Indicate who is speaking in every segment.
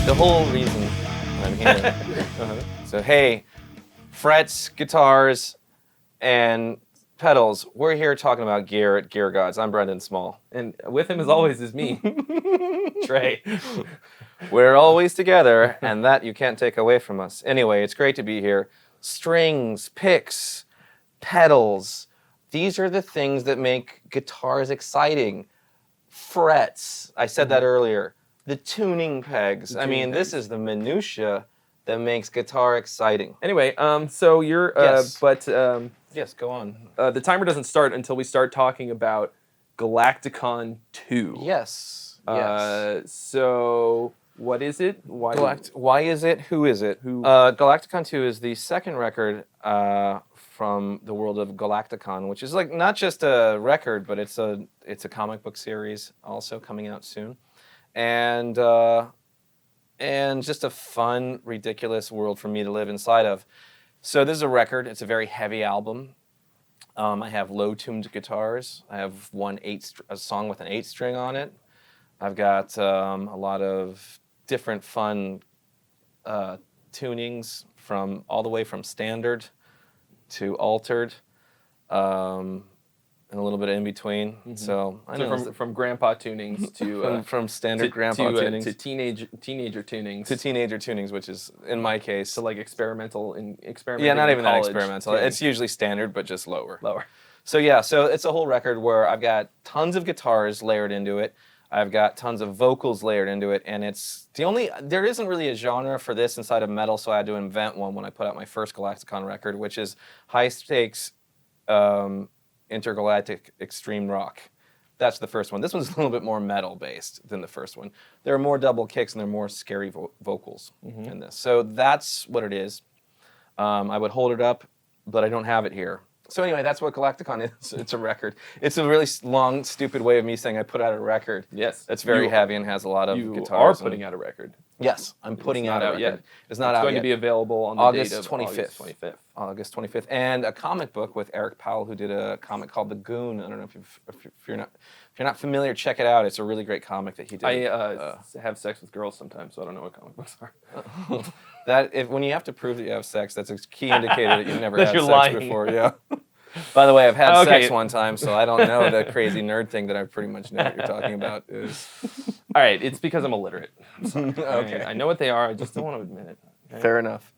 Speaker 1: the whole reason I'm here. So hey, frets, guitars, and pedals. We're here talking about gear at Gear Gods. I'm Brendon Small.
Speaker 2: And with him, as always, is me, Trey.
Speaker 1: We're always together, and that you can't take away from us. Anyway, it's great to be here. Strings, picks, pedals. These are the things that make guitars exciting. Frets. I said that earlier. The tuning pegs. This is the minutia that makes guitar exciting.
Speaker 2: Anyway, so you're,
Speaker 1: Yes.
Speaker 2: Yes,
Speaker 1: Go on.
Speaker 2: the timer doesn't start until we start talking about Galacticon II.
Speaker 1: Yes.
Speaker 2: So what is it?
Speaker 1: Why is it? Who is it? Galacticon II is the second record from the world of Galacticon, which is like not just a record, but it's a comic book series also coming out soon, and just a fun, ridiculous world for me to live inside of. So this is a record. It's a very heavy album. I have low-tuned guitars. I have a song with an 8-string on it. I've got a lot of different fun tunings from all the way from standard to altered, and a little bit in between. Mm-hmm. So I know
Speaker 2: from grandpa tunings to
Speaker 1: from standard grandpa tunings
Speaker 2: to teenager tunings
Speaker 1: to teenager tunings, which is in my case
Speaker 2: like experimental.
Speaker 1: Yeah, not even that experimental.
Speaker 2: Tuning.
Speaker 1: It's usually standard, but just lower. So so it's a whole record where I've got tons of guitars layered into it. I've got tons of vocals layered into it, and there isn't really a genre for this inside of metal, so I had to invent one when I put out my first Galacticon record, which is high stakes intergalactic extreme rock. That's the first one. This one's a little bit more metal based than the first one. There are more double kicks and there are more scary vocals in this. So that's what it is. I would hold it up, but I don't have it here. So anyway, that's what Galacticon is. It's a record. It's a really long, stupid way of me saying I put out a record.
Speaker 2: Yes.
Speaker 1: That's very heavy and has a lot of guitars.
Speaker 2: You are putting out a record.
Speaker 1: Yes, I'm putting out a record.
Speaker 2: Yet.
Speaker 1: It's not out yet.
Speaker 2: It's going to be available on the
Speaker 1: August
Speaker 2: date of
Speaker 1: 25th. August 25th. And a comic book with Eric Powell, who did a comic called The Goon. I don't know if you're not familiar, check it out. It's a really great comic that he did.
Speaker 2: I have sex with girls sometimes, so I don't know what comic books are.
Speaker 1: When you have to prove that you have sex, that's a key indicator that you've never had sex
Speaker 2: lying.
Speaker 1: before. Yeah. By the way, I've had sex one time, so I don't know the crazy nerd thing that I pretty much know what you're talking about is.
Speaker 2: All right, it's because I'm illiterate.
Speaker 1: Okay.
Speaker 2: I know what they are, I just don't want to admit it. Okay?
Speaker 1: Fair enough.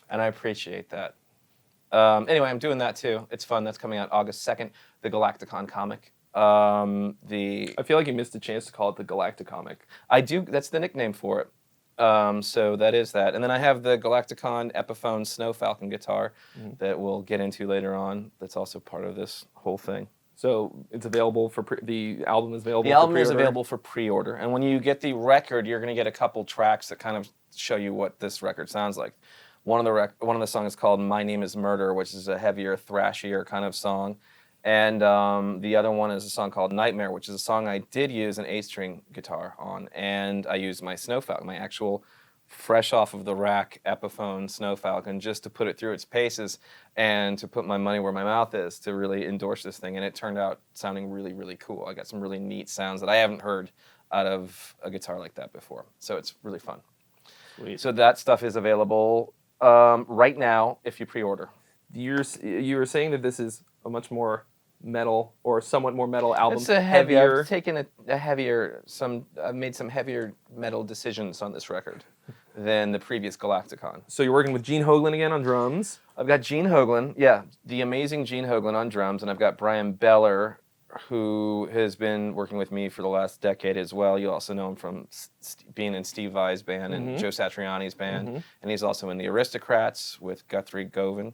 Speaker 1: And I appreciate that. Anyway, I'm doing that too. It's fun. That's coming out August 2nd, the Galacticon comic.
Speaker 2: I feel like you missed a chance to call it the Galacticomic.
Speaker 1: I do. That's the nickname for it. So that is that. And then I have the Galacticon Epiphone Snow Falcon guitar that we'll get into later on. That's also part of this whole thing.
Speaker 2: So it's available for the album is available.
Speaker 1: The album is available for pre-order, and when you get the record, you're going to get a couple tracks that kind of show you what this record sounds like. One of the songs is called "My Name Is Murder," which is a heavier, thrashier kind of song, and the other one is a song called "Nightmare," which is a song I did use an 8-string guitar on, and I used my Snow Falcon, my actual fresh off of the rack Epiphone Snow Falcon, just to put it through its paces and to put my money where my mouth is to really endorse this thing. And it turned out sounding really, really cool. I got some really neat sounds that I haven't heard out of a guitar like that before. So it's really fun.
Speaker 2: Sweet.
Speaker 1: So that stuff is available right now if you pre-order.
Speaker 2: You were saying that this is a much more metal or somewhat more metal album.
Speaker 1: It's a heavier. I've taken a heavier. I've made some heavier metal decisions on this record than the previous Galacticon.
Speaker 2: So you're working with Gene Hoglan again on drums.
Speaker 1: I've got Gene Hoglan, the amazing Gene Hoglan on drums, and I've got Brian Beller, who has been working with me for the last decade as well. You also know him from being in Steve Vai's band and Joe Satriani's band, and he's also in the Aristocrats with Guthrie Govan,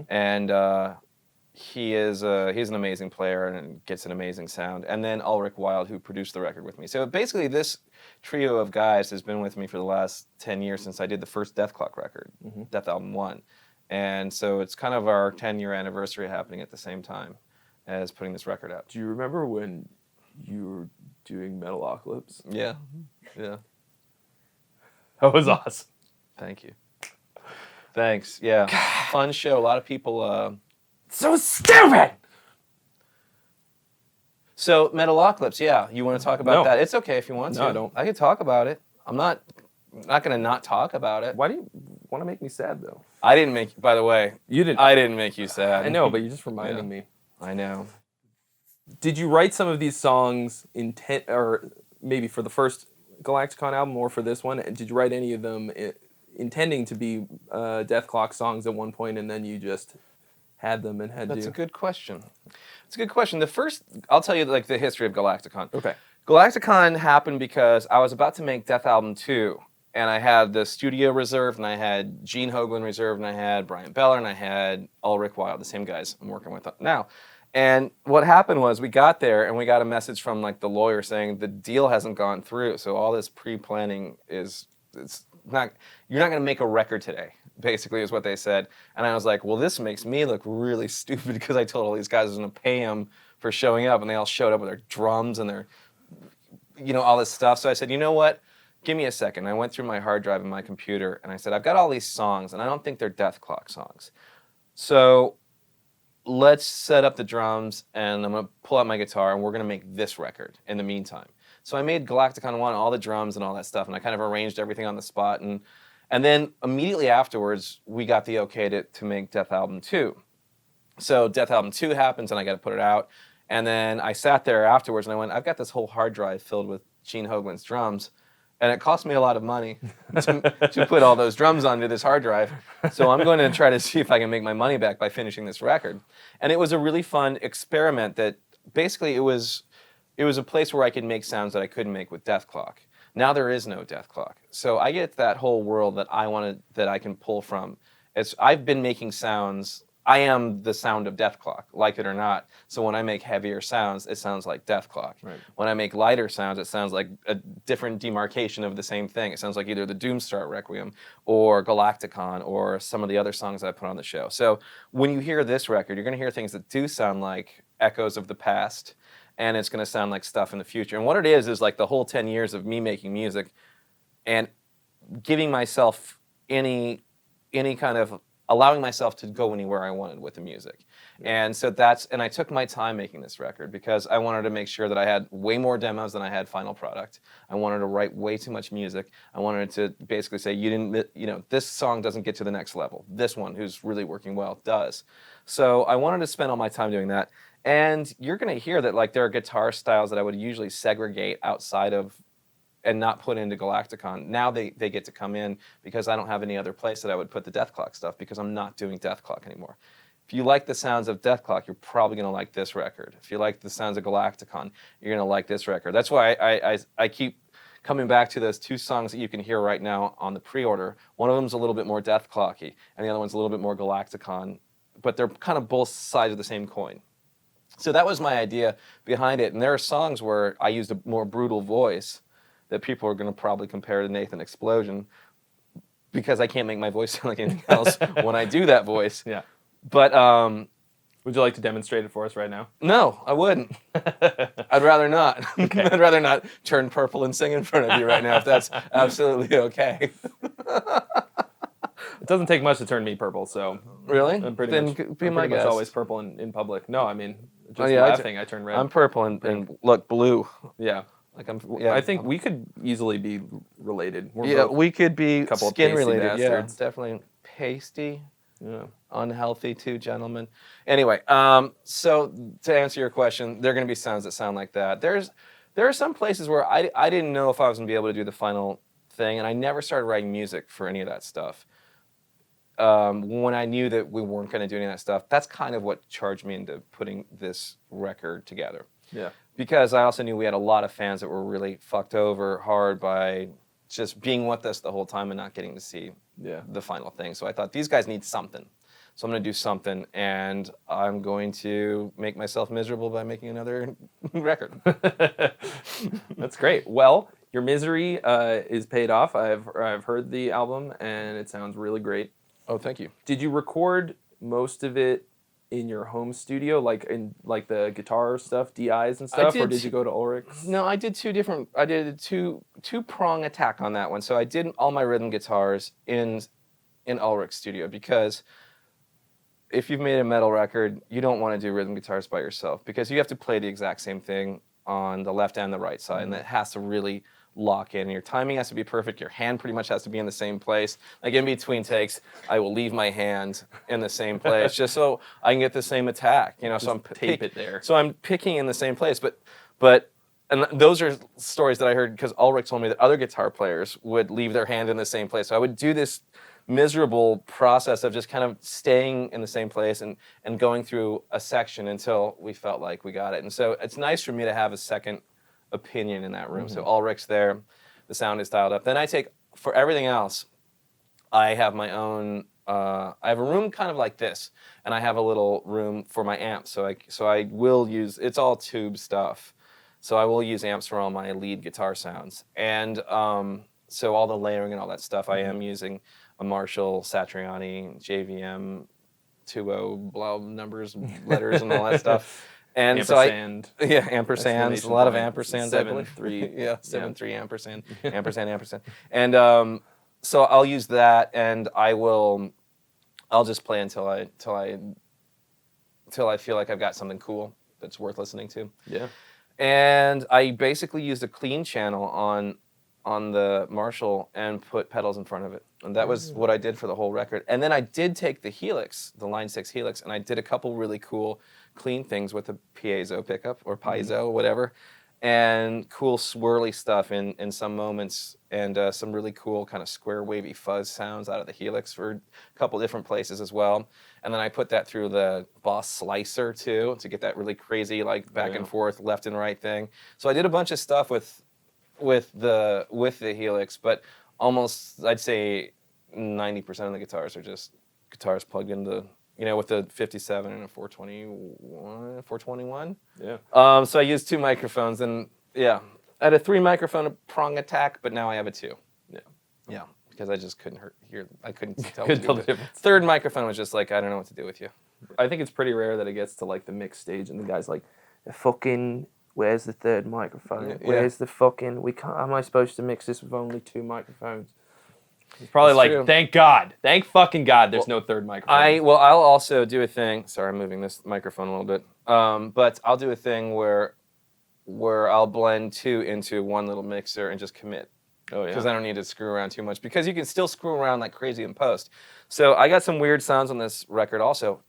Speaker 1: and he's an amazing player and gets an amazing sound. And then Ulrich Wild, who produced the record with me. So basically, this trio of guys has been with me for the last 10 years since I did the first Death Clock record, Death Album 1. And so it's kind of our 10-year anniversary happening at the same time as putting this record out.
Speaker 2: Do you remember when you were doing Metalocalypse?
Speaker 1: Yeah.
Speaker 2: That was awesome.
Speaker 1: Thank you. Thanks. Yeah. Fun show. A lot of people...
Speaker 2: So stupid!
Speaker 1: So, Metalocalypse, you want to talk about that? It's okay if you want to.
Speaker 2: No, I don't.
Speaker 1: I can talk about it. I'm not not going to not talk about it.
Speaker 2: Why do you want to make me sad, though?
Speaker 1: I didn't make, by the way,
Speaker 2: You didn't.
Speaker 1: I didn't make you sad.
Speaker 2: I know, but you're just reminding me.
Speaker 1: I know.
Speaker 2: Did you write some of these songs or maybe for the first Galacticon album or for this one? And did you write any of them intending to be Death Clock songs at one point, and then you just had them and had to?
Speaker 1: That's a good question. It's a good question. I'll tell you like the history of Galacticon.
Speaker 2: Okay.
Speaker 1: Galacticon happened because I was about to make Death Album 2, and I had the studio reserved, and I had Gene Hoglan reserved, and I had Brian Beller, and I had Ulrich Wilde, the same guys I'm working with now. And what happened was we got there, and we got a message from like the lawyer saying the deal hasn't gone through, so all this pre-planning it's not, you're not going to make a record today, basically is what they said. And I was like, well, this makes me look really stupid because I told all these guys I was going to pay them for showing up, and they all showed up with their drums and their, all this stuff. So I said, you know what? Give me a second. I went through my hard drive in my computer, and I said, I've got all these songs, and I don't think they're Death Clock songs. So let's set up the drums, and I'm going to pull out my guitar, and we're going to make this record in the meantime. So I made Galacticon 1, all the drums and all that stuff, and I kind of arranged everything on the spot. And then immediately afterwards, we got the okay to make Death Album 2. So Death Album 2 happens, and I got to put it out. And then I sat there afterwards, and I went, I've got this whole hard drive filled with Gene Hoglan's drums, and it cost me a lot of money to put all those drums onto this hard drive. So I'm going to try to see if I can make my money back by finishing this record. And it was a really fun experiment that basically it was a place where I could make sounds that I couldn't make with Death Clock. Now there is no Death Clock. So I get that whole world that I can pull from. I've been making sounds. I am the sound of Death Clock, like it or not. So when I make heavier sounds, it sounds like Death Clock.
Speaker 2: Right.
Speaker 1: When I make lighter sounds, it sounds like a different demarcation of the same thing. It sounds like either the Doomstar Requiem or Galacticon or some of the other songs that I put on the show. So when you hear this record, you're going to hear things that do sound like echoes of the past, and it's going to sound like stuff in the future. And what it is like the whole 10 years of me making music and giving myself any kind of allowing myself to go anywhere I wanted with the music. And so and I took my time making this record because I wanted to make sure that I had way more demos than I had final product. I wanted to write way too much music. I wanted to basically say, this song doesn't get to the next level. This one, who's really working well, does. So I wanted to spend all my time doing that. And you're going to hear that like there are guitar styles that I would usually segregate outside of and not put into Galacticon. Now they get to come in because I don't have any other place that I would put the Death Clock stuff because I'm not doing Death Clock anymore. If you like the sounds of Death Clock, you're probably going to like this record. If you like the sounds of Galacticon, you're going to like this record. That's why I keep coming back to those two songs that you can hear right now on the pre-order. One of them's a little bit more Death Clocky, and the other one's a little bit more Galacticon, but they're kind of both sides of the same coin. So that was my idea behind it. And there are songs where I used a more brutal voice that people are going to probably compare to Nathan Explosion because I can't make my voice sound like anything else when I do that voice.
Speaker 2: Yeah.
Speaker 1: But
Speaker 2: would you like to demonstrate it for us right now?
Speaker 1: No, I wouldn't. I'd rather not. Okay. I'd rather not turn purple and sing in front of you right now if that's absolutely okay.
Speaker 2: It doesn't take much to turn me purple, so
Speaker 1: really?
Speaker 2: I'm pretty
Speaker 1: then
Speaker 2: much,
Speaker 1: be
Speaker 2: I'm
Speaker 1: my
Speaker 2: pretty much
Speaker 1: guest.
Speaker 2: always purple in public. No, I mean, just laughing, I turn red.
Speaker 1: I'm purple and look, blue.
Speaker 2: Yeah. I think we could easily be related.
Speaker 1: We could be skin related.
Speaker 2: Bastards.
Speaker 1: Yeah, definitely pasty.
Speaker 2: Yeah.
Speaker 1: Unhealthy too, gentlemen. Anyway, so to answer your question, there are going to be sounds that sound like that. There are some places where I didn't know if I was going to be able to do the final thing, and I never started writing music for any of that stuff. When I knew that we weren't going to do any of that stuff, that's kind of what charged me into putting this record together.
Speaker 2: Yeah.
Speaker 1: Because I also knew we had a lot of fans that were really fucked over hard by just being with us the whole time and not getting to see the final thing. So I thought, these guys need something. So I'm going to do something, and I'm going to make myself miserable by making another record.
Speaker 2: That's great. Well, your misery is paid off. I've heard the album, and it sounds really great.
Speaker 1: Oh, thank you.
Speaker 2: Did you record most of it in your home studio, like in the guitar stuff, DIs and stuff, or did you go to Ulrich's?
Speaker 1: No, I did a two-prong attack on that one. So I did all my rhythm guitars in Ulrich's studio because if you've made a metal record, you don't want to do rhythm guitars by yourself because you have to play the exact same thing on the left and the right side, and it has to really lock in. Your timing has to be perfect. Your hand pretty much has to be in the same place. Like in between takes, I will leave my hand in the same place just so I can get the same attack. You know, so I'm
Speaker 2: tape it there.
Speaker 1: So I'm picking in the same place, but. And those are stories that I heard because Ulrich told me that other guitar players would leave their hand in the same place. So I would do this miserable process of just kind of staying in the same place and going through a section until we felt like we got it. And so it's nice for me to have a second opinion in that room. So Ulrich's there, the sound is dialed up. Then I take, for everything else, I have my own, I have a room kind of like this, and I have a little room for my amps. So I will use, it's all tube stuff. So I will use amps for all my lead guitar sounds. And so all the layering and all that stuff, I am using a Marshall, Satriani, JVM, 2.0, blah, numbers, letters, and all that stuff. And
Speaker 2: ampersand.
Speaker 1: So ampersands, a lot of ampersands.
Speaker 2: 7.3.
Speaker 1: Yeah, 7.3 ampersand, ampersand. And so I'll use that, and I'll just play until I feel like I've got something cool that's worth listening to.
Speaker 2: Yeah.
Speaker 1: And I basically used a clean channel on the Marshall and put pedals in front of it. And that was what I did for the whole record. And then I did take the Helix, the Line 6 Helix, and I did a couple really cool clean things with the piezo pickup, or piezo, whatever, and cool swirly stuff in some moments, and some really cool kind of square wavy fuzz sounds out of the Helix for a couple different places as well. And then I put that through the Boss Slicer too to get that really crazy like back and forth left and right thing. So I did a bunch of stuff with the Helix, but almost I'd say 90% of the guitars are just guitars plugged into, you know, with the 57 and a 421.
Speaker 2: Yeah.
Speaker 1: So I used 2 microphones, and I had a 3 microphone prong attack, but now I have a 2.
Speaker 2: Yeah.
Speaker 1: Yeah, because I just couldn't hear. I couldn't tell.
Speaker 2: Couldn't tell the difference.
Speaker 1: Third microphone was just like, I don't know what to do with you.
Speaker 2: I think it's pretty rare that it gets to like the mix stage and the guy's like, fucking, where's the third microphone?
Speaker 1: Yeah.
Speaker 2: Where's the fucking, we can't, am I supposed to mix this with only 2 microphones? It's probably
Speaker 1: That's
Speaker 2: like,
Speaker 1: true.
Speaker 2: thank God, thank fucking God there's no third microphone.
Speaker 1: I'll also do a thing. Sorry, I'm moving this microphone a little bit. But I'll do a thing where I'll blend 2 into one little mixer and just commit.
Speaker 2: Oh, yeah.
Speaker 1: Because I don't need to screw around too much. Because you can still screw around like crazy in post. So I got some weird sounds on this record also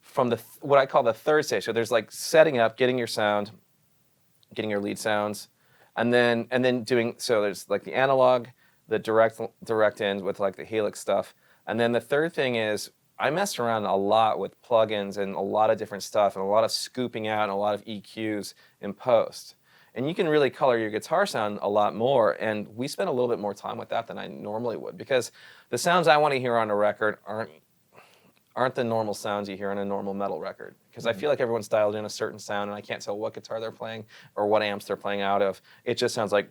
Speaker 1: from what I call the third stage. So there's like setting up, getting your sound, getting your lead sounds, and then doing, so there's like the analog, the direct end with like the Helix stuff. And then the third thing is I messed around a lot with plugins and a lot of different stuff and a lot of scooping out and a lot of EQs in post. And you can really color your guitar sound a lot more. And we spent a little bit more time with that than I normally would, because the sounds I want to hear on a record aren't the normal sounds you hear on a normal metal record. Because I feel like everyone's dialed in a certain sound and I can't tell what guitar they're playing or what amps they're playing out of. It just sounds like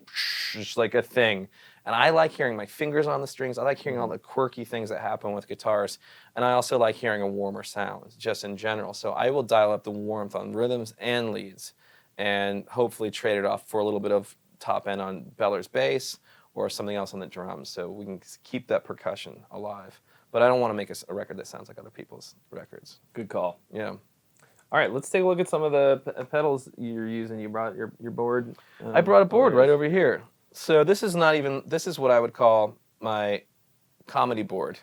Speaker 1: just like a thing. And I like hearing my fingers on the strings. I like hearing all the quirky things that happen with guitars. And I also like hearing a warmer sound, just in general. So I will dial up the warmth on rhythms and leads and hopefully trade it off for a little bit of top end on Beller's bass or something else on the drums, so we can keep that percussion alive. But I don't want to make a record that sounds like other people's records.
Speaker 2: Good call.
Speaker 1: Yeah.
Speaker 2: All right, let's take a look at some of the pedals you're using. You brought your board.
Speaker 1: I brought a board right over here. So this is what I would call my comedy board.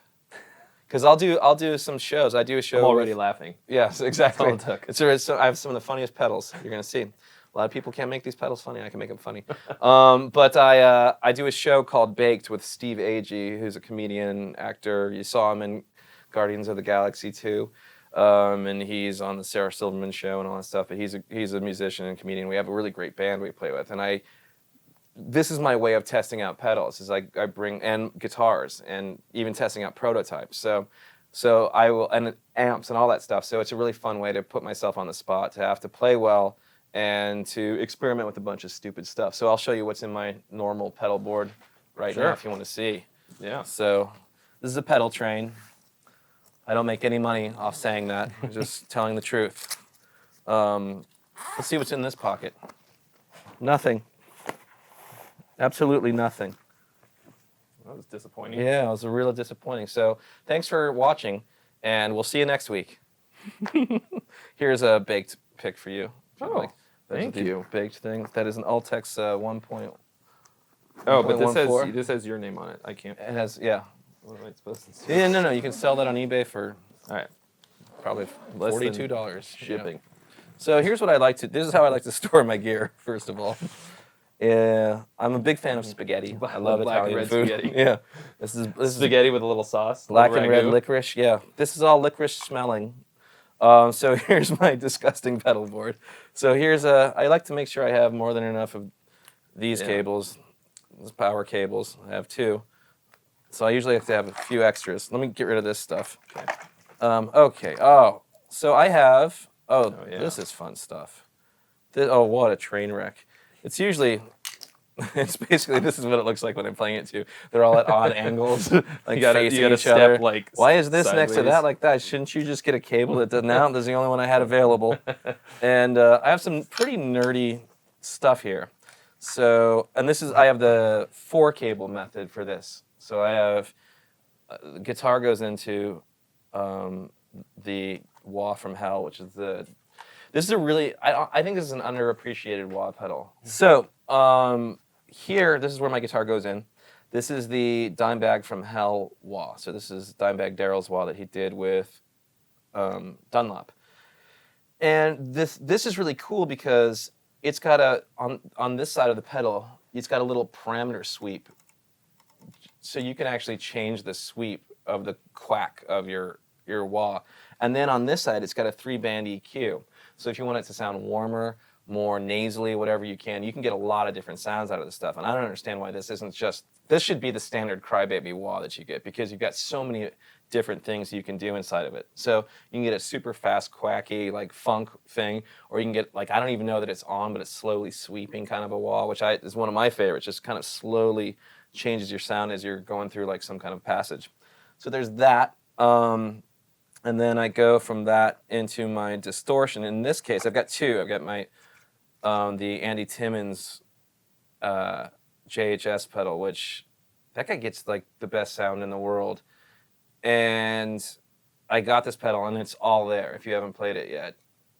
Speaker 1: Because I'll do some shows. I do a show.
Speaker 2: I'm already laughing.
Speaker 1: Yes, exactly.
Speaker 2: That's all it took.
Speaker 1: I have some of the funniest pedals you're gonna see. A lot of people can't make these pedals funny. I can make them funny. But I do a show called Baked with Steve Agee, who's a comedian, actor. You saw him in Guardians of the Galaxy 2. And he's on the Sarah Silverman show and all that stuff. But he's a musician and comedian. We have a really great band we play with. And this is my way of testing out pedals. Is I bring, and guitars, and even testing out prototypes. So I will, and amps and all that stuff. So it's a really fun way to put myself on the spot, to have to play well and to experiment with a bunch of stupid stuff. So I'll show you what's in my normal pedal board right now if you want to see.
Speaker 2: Yeah.
Speaker 1: So this is a pedal train. I don't make any money off saying that. I'm just telling the truth. Let's see what's in this pocket. Nothing. Absolutely nothing.
Speaker 2: That was disappointing.
Speaker 1: Yeah, it was a real disappointing. So thanks for watching, and we'll see you next week. Here's a baked pick for you.
Speaker 2: Oh, thank you.
Speaker 1: Baked thing. That is an Ultex 1.1
Speaker 2: Oh, but1.14. this has your name on it. I can't.
Speaker 1: It has, yeah.
Speaker 2: What am I supposed to say?
Speaker 1: Yeah, no. You can sell that on eBay for
Speaker 2: All right.
Speaker 1: probably
Speaker 2: Less than
Speaker 1: $42
Speaker 2: shipping.
Speaker 1: So here's what I like to. This is how I like to store my gear. First of all, yeah, I'm a big fan of spaghetti. I love
Speaker 2: Black and
Speaker 1: Italian
Speaker 2: red
Speaker 1: food.
Speaker 2: spaghetti.
Speaker 1: Yeah, this is
Speaker 2: Spaghetti with a little sauce.
Speaker 1: black
Speaker 2: little
Speaker 1: and red
Speaker 2: ragu.
Speaker 1: licorice. Yeah, this is all licorice smelling. So here's my disgusting pedal board. So here's I like to make sure I have more than enough of these cables, these power cables. I have 2. So I usually have to have a few extras. Let me get rid of this stuff. Okay. Oh, so I have. Oh, this is fun stuff. Oh, what a train wreck! It's usually. It's basically this is what it looks like when I'm playing it too. They're all at odd angles, like
Speaker 2: You gotta
Speaker 1: facing each
Speaker 2: step
Speaker 1: other.
Speaker 2: like.
Speaker 1: Why is this next to
Speaker 2: sideways.
Speaker 1: that like that? Shouldn't you just get a cable that does now? This is the only one I had available. And I have some pretty nerdy stuff here. So, and this is I have the 4 cable method for this. So I have the guitar goes into the wah from hell, which is the. This is a really I think this is an underappreciated wah pedal. So here, this is where my guitar goes in. This is the Dimebag from Hell wah. So this is Dimebag Darrell's wah that he did with Dunlop. And this is really cool because it's got on this side of the pedal, it's got a little parameter sweep. So you can actually change the sweep of the quack of your wah. And then on this side, it's got a 3-band EQ. So if you want it to sound warmer, more nasally, whatever you can get a lot of different sounds out of this stuff. And I don't understand why this isn't just, this should be the standard crybaby wah that you get because you've got so many different things you can do inside of it. So you can get a super fast, quacky, like funk thing, or you can get, like, I don't even know that it's on, but it's slowly sweeping kind of a wah, which is one of my favorites, just kind of slowly changes your sound as you're going through like some kind of passage. So there's that. And then I go from that into my distortion. In this case, I've got 2. I've got my the Andy Timmons JHS pedal, which that guy gets like the best sound in the world. And I got this pedal, and it's all there if you haven't played it yet.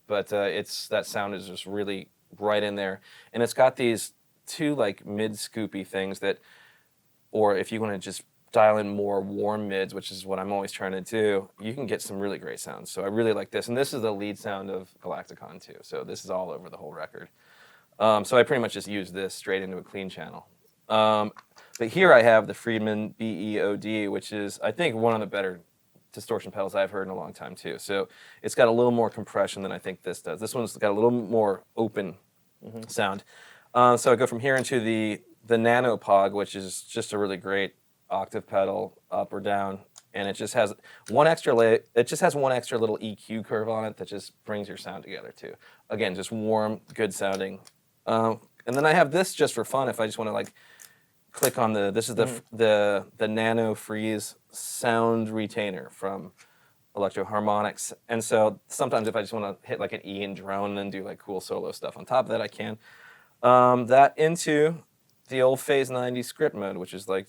Speaker 1: But that sound is just really right in there, and it's got these 2 like mid scoopy things that, or if you want to just dial in more warm mids, which is what I'm always trying to do, you can get some really great sounds. So I really like this. And this is the lead sound of Galactikon II. So this is all over the whole record. So I pretty much just use this straight into a clean channel. But here I have the Friedman BEOD, which is, I think, one of the better distortion pedals I've heard in a long time, too. So it's got a little more compression than I think this does. This one's got a little more open sound. So I go from here into the Nano Pog, which is just a really great octave pedal, up or down, and it just has one extra little EQ curve on it that just brings your sound together too. Again, just warm, good sounding. And then I have this just for fun. If I just want to like click on this is the Nano Freeze sound retainer from Electro Harmonics. And so sometimes if I just want to hit like an E and drone and then do like cool solo stuff on top of that, I can. That into the old Phase 90 script mode, which is like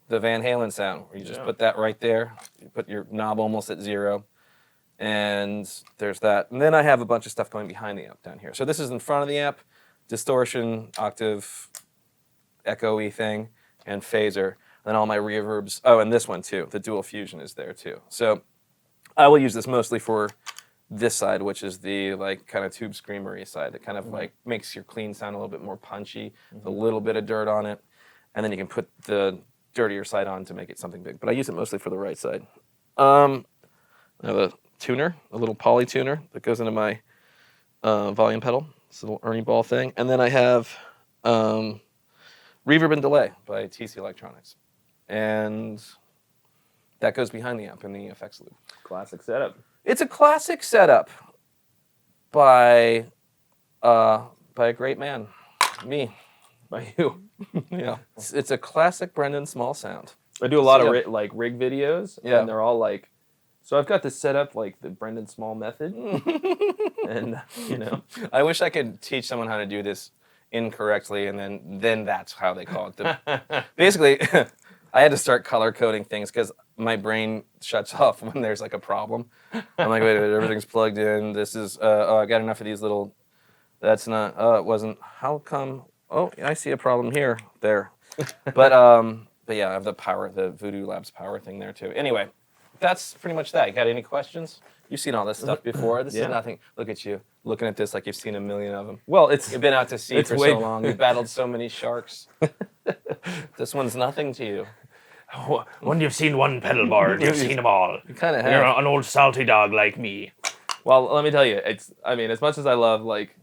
Speaker 1: the Van Halen sound, where you just put that right there. You put your knob almost at 0, and there's that. And then I have a bunch of stuff going behind the amp down here. So this is in front of the amp, distortion, octave, echo-y thing, and phaser. And then all my reverbs. Oh, and this one too. The dual fusion is there too. So I will use this mostly for this side, which is the like kind of tube screamery side that kind of like makes your clean sound a little bit more punchy, with a little bit of dirt on it. And then you can put the dirtier side on to make it something big, but I use it mostly for the right side. I have a tuner, a little poly tuner that goes into my volume pedal. It's a little Ernie Ball thing. And then I have Reverb and Delay by TC Electronics. And that goes behind the amp in the effects loop.
Speaker 2: Classic setup.
Speaker 1: It's a classic setup by a great man, me.
Speaker 2: By you.
Speaker 1: Yeah, it's a classic Brendon Small sound.
Speaker 2: I do a lot of rig videos,
Speaker 1: Yeah.
Speaker 2: and they're all like, so I've got this set up like the Brendon Small method, and
Speaker 1: I wish I could teach someone how to do this incorrectly, and then that's how they call it. Basically, I had to start color coding things because my brain shuts off when there's like a problem. I'm like, wait, everything's plugged in. This is, I got enough of these little. That's not. It wasn't. How come? Oh, I see a problem here. There. But yeah, I have the Voodoo Labs power thing there too. Anyway, that's pretty much that. You got any questions? You've seen all this stuff before. This is nothing. Look at you, looking at this like you've seen a million of them.
Speaker 2: Well,
Speaker 1: You've been out to sea for so long. You've battled so many sharks. This one's nothing to you.
Speaker 3: When you've seen one pedalboard, you've seen them all.
Speaker 1: You kind of have.
Speaker 3: You're an old salty dog like me.
Speaker 2: Well, let me tell you, as much as I love like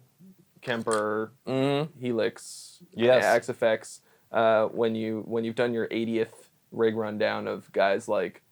Speaker 2: Kemper, Helix, Axe Effects, when you've done your 80th rig rundown of guys like,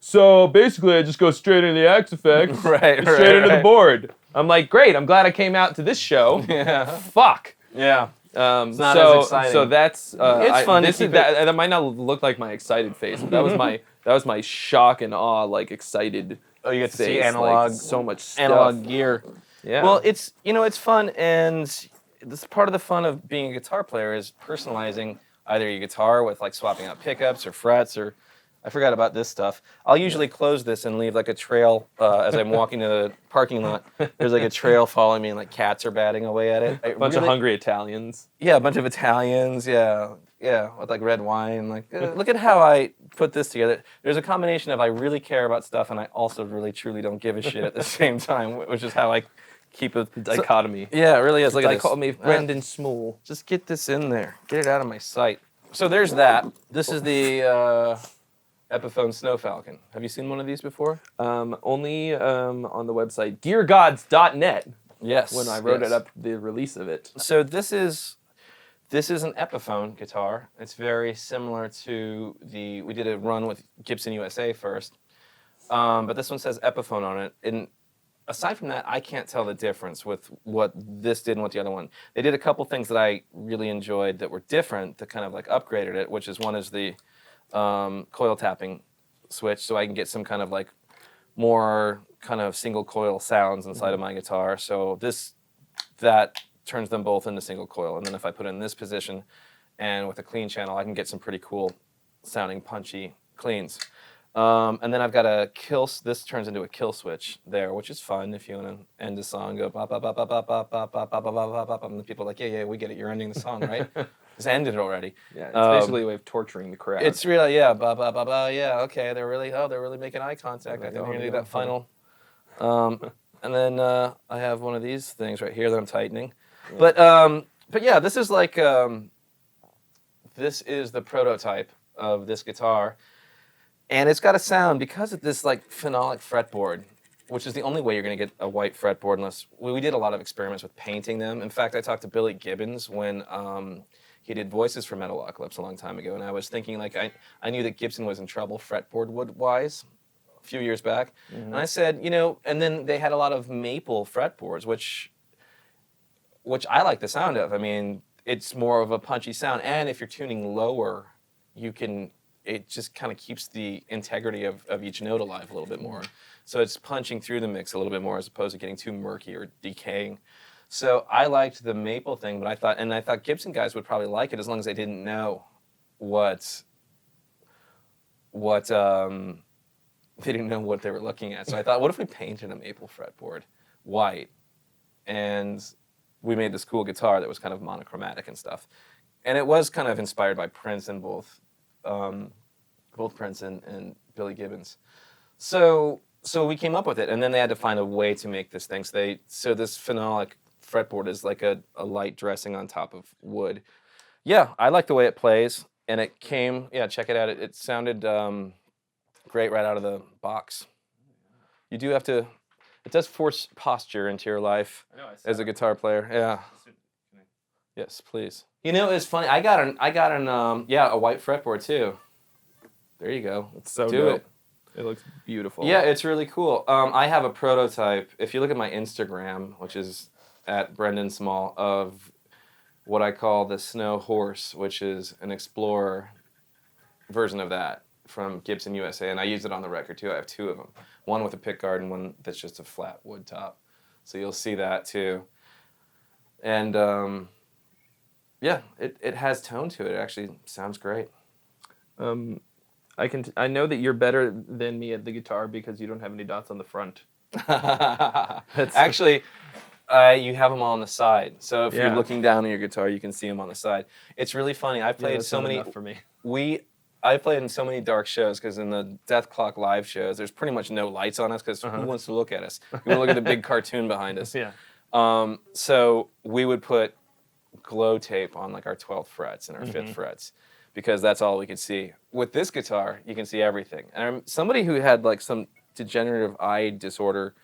Speaker 2: so basically I just go straight into the Axe Effects, straight into the board. I'm like, great, I'm glad I came out to this show.
Speaker 1: Yeah.
Speaker 2: Fuck.
Speaker 1: Yeah. It's not as exciting.
Speaker 2: So that's
Speaker 1: it's fun.
Speaker 2: That might not look like my excited face, but that was my shock and awe, like excited.
Speaker 1: Oh, you get to
Speaker 2: face,
Speaker 1: see analog,
Speaker 2: like, so much stuff.
Speaker 1: analog gear.
Speaker 2: Yeah.
Speaker 1: Well, it's fun, and this part of the fun of being a guitar player is personalizing either your guitar with like swapping out pickups or frets or. I forgot about this stuff. I'll usually close this and leave like a trail as I'm walking to the parking lot. There's like a trail following me and like cats are batting away at it.
Speaker 2: A bunch of hungry Italians.
Speaker 1: Yeah, a bunch of Italians, yeah, with like red wine. Like, look at how I put this together. There's a combination of I really care about stuff and I also really truly don't give a shit at the same time, which is how I keep a
Speaker 2: dichotomy.
Speaker 1: Yeah, it really is. Look at
Speaker 2: They
Speaker 1: this.
Speaker 2: call me Brendon Small.
Speaker 1: Just get this in there. Get it out of my sight. So there's that. This is the Epiphone Snow Falcon. Have you seen one of these before?
Speaker 2: Only on the website geargods.net.
Speaker 1: Yes.
Speaker 2: When I wrote it up, the release of it.
Speaker 1: So this is an Epiphone guitar. It's very similar to we did a run with Gibson USA first, but this one says Epiphone on it. And aside from that, I can't tell the difference with what this did and what the other one. They did a couple things that I really enjoyed that were different that kind of like upgraded it, which is one is the coil tapping switch, so I can get some kind of like more kind of single coil sounds inside of my guitar. So that turns them both into single coil, and then if I put it in this position and with a clean channel, I can get some pretty cool sounding punchy cleans. And then I've got this turns into a kill switch there, which is fun if you want to end a song, go bop, bop, bop, bop, bop, bop, bop, bop, bop, bop, bop, and the people are like, yeah, we get it, you're ending the song, right? It's ended already.
Speaker 2: Yeah, it's basically a way of torturing the crowd.
Speaker 1: It's really, ba, ba, ba, ba, yeah, okay, they're really making eye contact. I think we're gonna do that final. And then I have one of these things right here that I'm tightening. Yeah. But yeah, this is like, this is the prototype of this guitar. And it's got a sound because of this like phenolic fretboard, which is the only way you're going to get a white fretboard unless we did a lot of experiments with painting them. In fact, I talked to Billy Gibbons when he did voices for Metalocalypse a long time ago, and I was thinking like I knew that Gibson was in trouble fretboard wood-wise a few years back, and I said, and then they had a lot of maple fretboards, which I like the sound of. I mean, it's more of a punchy sound, and if you're tuning lower, it just kind of keeps the integrity of each note alive a little bit more. So it's punching through the mix a little bit more as opposed to getting too murky or decaying. So I liked the maple thing, but I thought Gibson guys would probably like it as long as they didn't know what they didn't know what they were looking at. So I thought, what if we painted a maple fretboard white, and we made this cool guitar that was kind of monochromatic and stuff. And it was kind of inspired by Prince and both Prince and Billy Gibbons. So we came up with it, and then they had to find a way to make this thing. So this phenolic fretboard is like a light dressing on top of wood. Yeah, I like the way it plays, and it came. Yeah, check it out. It sounded great right out of the box. You do have to. It does force posture into your life as a guitar player. Yeah. Yes, please. It's funny. I got a white fretboard too. There you go.
Speaker 2: It's so
Speaker 1: do
Speaker 2: dope.
Speaker 1: it.
Speaker 2: It looks beautiful.
Speaker 1: Yeah, it's really cool. I have a prototype. If you look at my Instagram, which is at Brendon Small, of what I call the Snow Horse, which is an Explorer version of that from Gibson USA, and I use it on the record too. I have two of them. One with a pickguard and one that's just a flat wood top. So you'll see that too. And yeah, it has tone to it. It actually sounds great.
Speaker 2: I know that you're better than me at the guitar because you don't have any dots on the front.
Speaker 1: Actually, You have them all on the side. So if you're looking down at your guitar, you can see them on the side. It's really funny. I've played so many.
Speaker 2: For me.
Speaker 1: I played in so many dark shows because in the Death Clock live shows, there's pretty much no lights on us because who wants to look at us? We want to look at the big cartoon behind us.
Speaker 2: Yeah.
Speaker 1: So we would put glow tape on like our 12th frets and our 5th frets because that's all we could see. With this guitar, you can see everything. And somebody who had like some degenerative eye disorder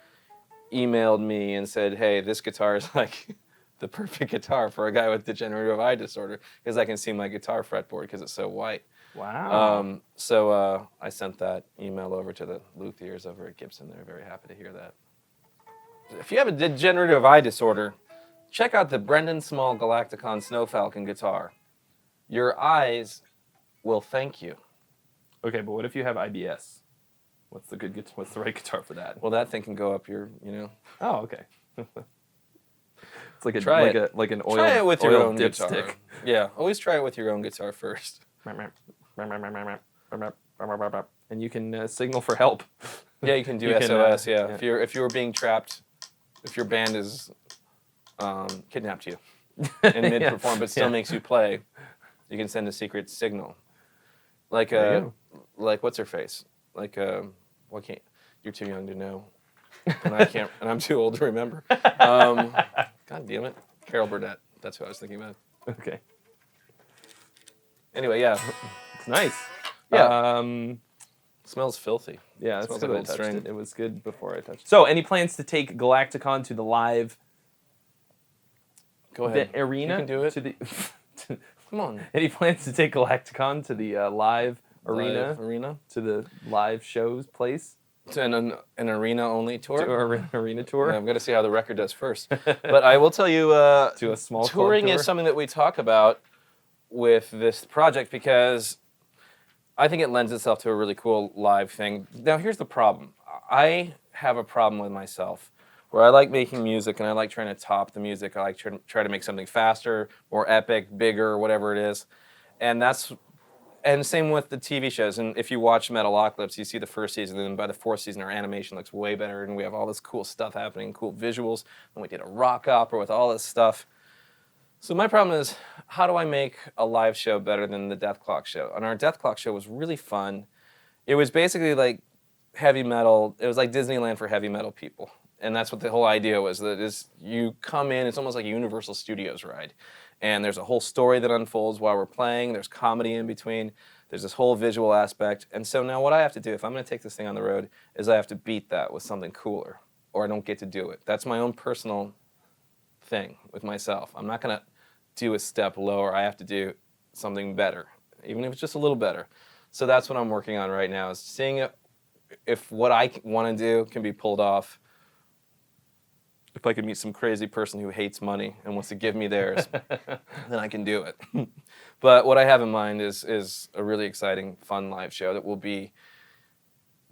Speaker 1: emailed me and said, hey, this guitar is like the perfect guitar for a guy with degenerative eye disorder because I can see my guitar fretboard because it's so white.
Speaker 2: Wow.
Speaker 1: So I sent that email over to the luthiers over at Gibson. They're very happy to hear that. If you have a degenerative eye disorder, check out the Brendon Small Galacticon Snow Falcon guitar. Your eyes will thank you.
Speaker 2: Okay, but what if you have IBS? What's the right guitar for that?
Speaker 1: Well, that thing can go up your,
Speaker 2: Oh, okay. It's like like an oil.
Speaker 1: Try it with your
Speaker 2: oil
Speaker 1: own guitar.
Speaker 2: dipstick.
Speaker 1: Yeah, always try it with your own guitar first.
Speaker 2: And you can signal for help.
Speaker 1: Yeah, you can do
Speaker 2: You can,
Speaker 1: SOS.
Speaker 2: yeah.
Speaker 1: If you were being trapped, if your band is kidnapped you in mid-perform, but still makes you play, you can send a secret signal. Like what's her face? Like why can't you're too young to know, and I can't, and I'm too old to remember. God damn it, Carol Burnett. That's who I was thinking about.
Speaker 2: Okay.
Speaker 1: Anyway, yeah,
Speaker 2: It's nice.
Speaker 1: Yeah. Smells filthy.
Speaker 2: Yeah,
Speaker 1: Smells
Speaker 2: that's
Speaker 1: like
Speaker 2: good. I
Speaker 1: old
Speaker 2: touched
Speaker 1: string.
Speaker 2: it. It was good before I touched it. So, any plans to take Galacticon to the live
Speaker 1: Go ahead.
Speaker 2: arena?
Speaker 1: You can do it.
Speaker 2: To the
Speaker 1: Come on.
Speaker 2: Any plans to take Galacticon to the live arena?
Speaker 1: Live arena.
Speaker 2: To the live shows place?
Speaker 1: To an arena-only tour.
Speaker 2: To our arena tour?
Speaker 1: Yeah, I'm going to see how the record does first. But I will tell you,
Speaker 2: To a small club
Speaker 1: touring
Speaker 2: tour?
Speaker 1: is something that we talk about with this project because I think it lends itself to a really cool live thing. Now, here's the problem. I have a problem with myself where I like making music and I like trying to top the music. I like try to make something faster, more epic, bigger, whatever it is. And same with the TV shows. And if you watch Metalocalypse, you see the first season, and then by the 4th season, our animation looks way better, and we have all this cool stuff happening, cool visuals. And we did a rock opera with all this stuff. So my problem is, how do I make a live show better than the Death Clock show? And our Death Clock show was really fun. It was basically like heavy metal. It was like Disneyland for heavy metal people. And that's what the whole idea was, that is you come in, it's almost like a Universal Studios ride. And there's a whole story that unfolds while we're playing. There's comedy in between. There's this whole visual aspect. And so now what I have to do, if I'm going to take this thing on the road, is I have to beat that with something cooler, or I don't get to do it. That's my own personal thing with myself. I'm not going to do a step lower. I have to do something better, even if it's just a little better. So that's what I'm working on right now, is seeing if what I want to do can be pulled off. If I could meet some crazy person who hates money and wants to give me theirs, then I can do it. But what I have in mind is a really exciting, fun live show that will be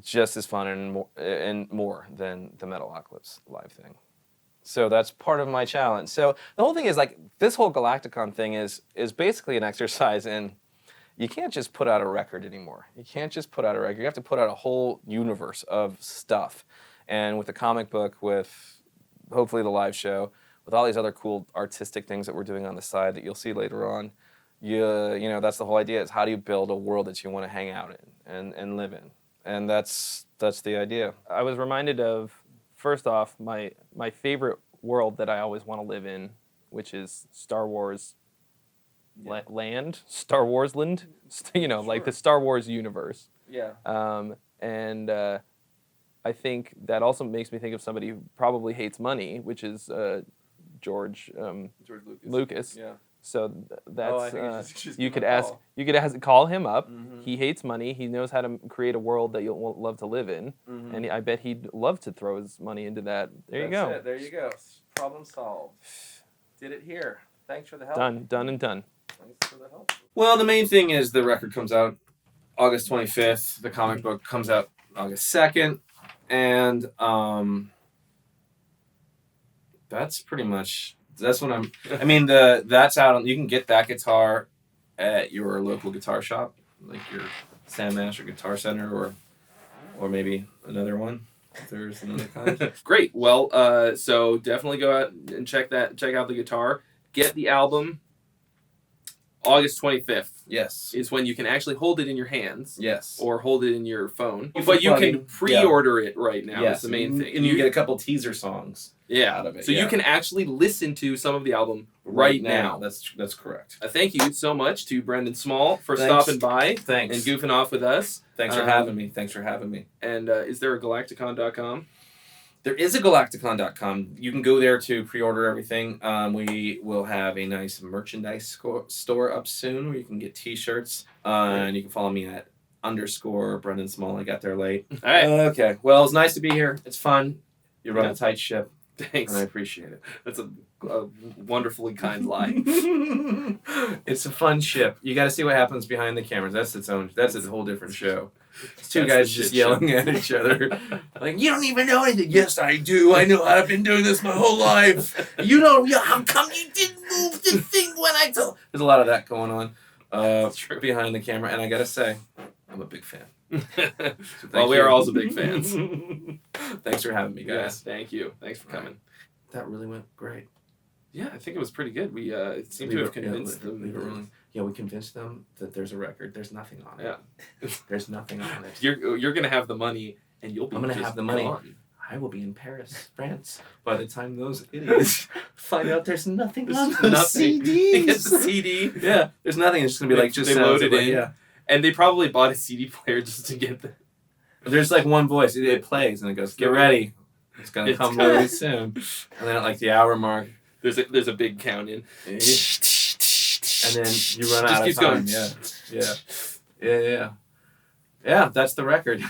Speaker 1: just as fun and more than the Metalocalypse live thing. So that's part of my challenge. So the whole thing is like, this whole Galacticon thing is basically an exercise in, you can't just put out a record anymore. You can't just put out a record. You have to put out a whole universe of stuff. And with the comic book, with hopefully the live show, with all these other cool artistic things that we're doing on the side that you'll see later on, you know, that's the whole idea, is how do you build a world that you want to hang out in and live in? And that's the idea.
Speaker 2: I was reminded of, first off, my favorite world that I always want to live in, which is Star Wars land, Star Wars land, like the Star Wars universe.
Speaker 1: Yeah.
Speaker 2: And I think that also makes me think of somebody who probably hates money, which is George Lucas.
Speaker 1: Yeah.
Speaker 2: So that's
Speaker 1: I think he's just
Speaker 2: you could
Speaker 1: gonna
Speaker 2: ask,
Speaker 1: call.
Speaker 2: you could call him up.
Speaker 1: Mhm.
Speaker 2: He hates money. He knows how to create a world that you'll love to live in, and I bet he'd love to throw his money into that. There you go.
Speaker 1: That's it. There you go. Problem solved. Did it here. Thanks for the help.
Speaker 2: Done and done.
Speaker 1: Thanks for the help. Well, the main thing is the record comes out August 25th. The comic book comes out August 2nd. And that's pretty much, that's what that's out. You can get that guitar at your local guitar shop, like your Sam Master Guitar Center or maybe another one. There's another kind.
Speaker 2: Great. Well, so definitely go out and check out the guitar. Get the album. August 25th
Speaker 1: Yes.
Speaker 2: is when you can actually hold it in your hands.
Speaker 1: Yes.
Speaker 2: Or hold it in your phone.
Speaker 1: Or
Speaker 2: But you
Speaker 1: plugging.
Speaker 2: can pre-order it right now.
Speaker 1: Yes.
Speaker 2: Is the main thing.
Speaker 1: And you get a couple teaser songs.
Speaker 2: Yeah.
Speaker 1: Out of it,
Speaker 2: So
Speaker 1: yeah.
Speaker 2: you can actually listen to some of the album right now.
Speaker 1: That's correct.
Speaker 2: Thank you so much to Brendon Small for
Speaker 1: Thanks.
Speaker 2: stopping by
Speaker 1: Thanks.
Speaker 2: and goofing off with us.
Speaker 1: Thanks for having me. Thanks for having me.
Speaker 2: And is there a Galacticon.com?
Speaker 1: There is a Galactikon.com. You can go there to pre-order everything. We will have a nice merchandise store up soon where you can get T-shirts. And you can follow me at _Brendon Small. I got there late.
Speaker 2: All right.
Speaker 1: Okay. Well, it's nice to be here. It's fun. You run
Speaker 2: Yeah.
Speaker 1: a tight ship.
Speaker 2: Thanks.
Speaker 1: And I appreciate it.
Speaker 2: That's a wonderfully kind lie.
Speaker 1: It's a fun ship. You got to see what happens behind the cameras. That's a whole different show. It's two
Speaker 2: That's the
Speaker 1: guys
Speaker 2: shit
Speaker 1: just
Speaker 2: show.
Speaker 1: yelling at each other. Like, you don't even know anything. Yes, I do. I know. I've been doing this my whole life. You don't. How come you didn't move the thing when I told? There's a lot of that going on
Speaker 2: True.
Speaker 1: behind the camera, and I got to say, I'm a big fan. So
Speaker 2: Well, we
Speaker 1: you.
Speaker 2: are also big fans.
Speaker 1: Thanks for having me, guys.
Speaker 2: Yes, thank you. Thanks for coming.
Speaker 1: That really went great.
Speaker 2: Yeah, I think it was pretty good. We seem to have convinced them.
Speaker 1: Leave it rolling. Yeah, we convinced them that there's a record. There's nothing on it.
Speaker 2: Yeah.
Speaker 1: There's nothing on it.
Speaker 2: You're gonna have the money, and you'll be.
Speaker 1: I'm gonna
Speaker 2: just
Speaker 1: have the money.
Speaker 2: gone.
Speaker 1: I will be in Paris, France, by the time those idiots find out there's nothing on
Speaker 2: There's
Speaker 1: the
Speaker 2: nothing.
Speaker 1: CDs.
Speaker 2: It's the CD.
Speaker 1: Yeah, there's nothing. It's just gonna be like just
Speaker 2: They
Speaker 1: sounds
Speaker 2: load it
Speaker 1: of,
Speaker 2: in.
Speaker 1: Yeah,
Speaker 2: And they probably bought a CD player just to get the.
Speaker 1: there's like one voice. It plays and it goes, "Get ready, it's gonna
Speaker 2: It's
Speaker 1: come
Speaker 2: coming."
Speaker 1: really soon." And then at like the hour mark,
Speaker 2: There's a big count in.
Speaker 1: and then you run
Speaker 2: Just
Speaker 1: out of
Speaker 2: keeps
Speaker 1: time.
Speaker 2: going.
Speaker 1: Yeah. Yeah. That's the record.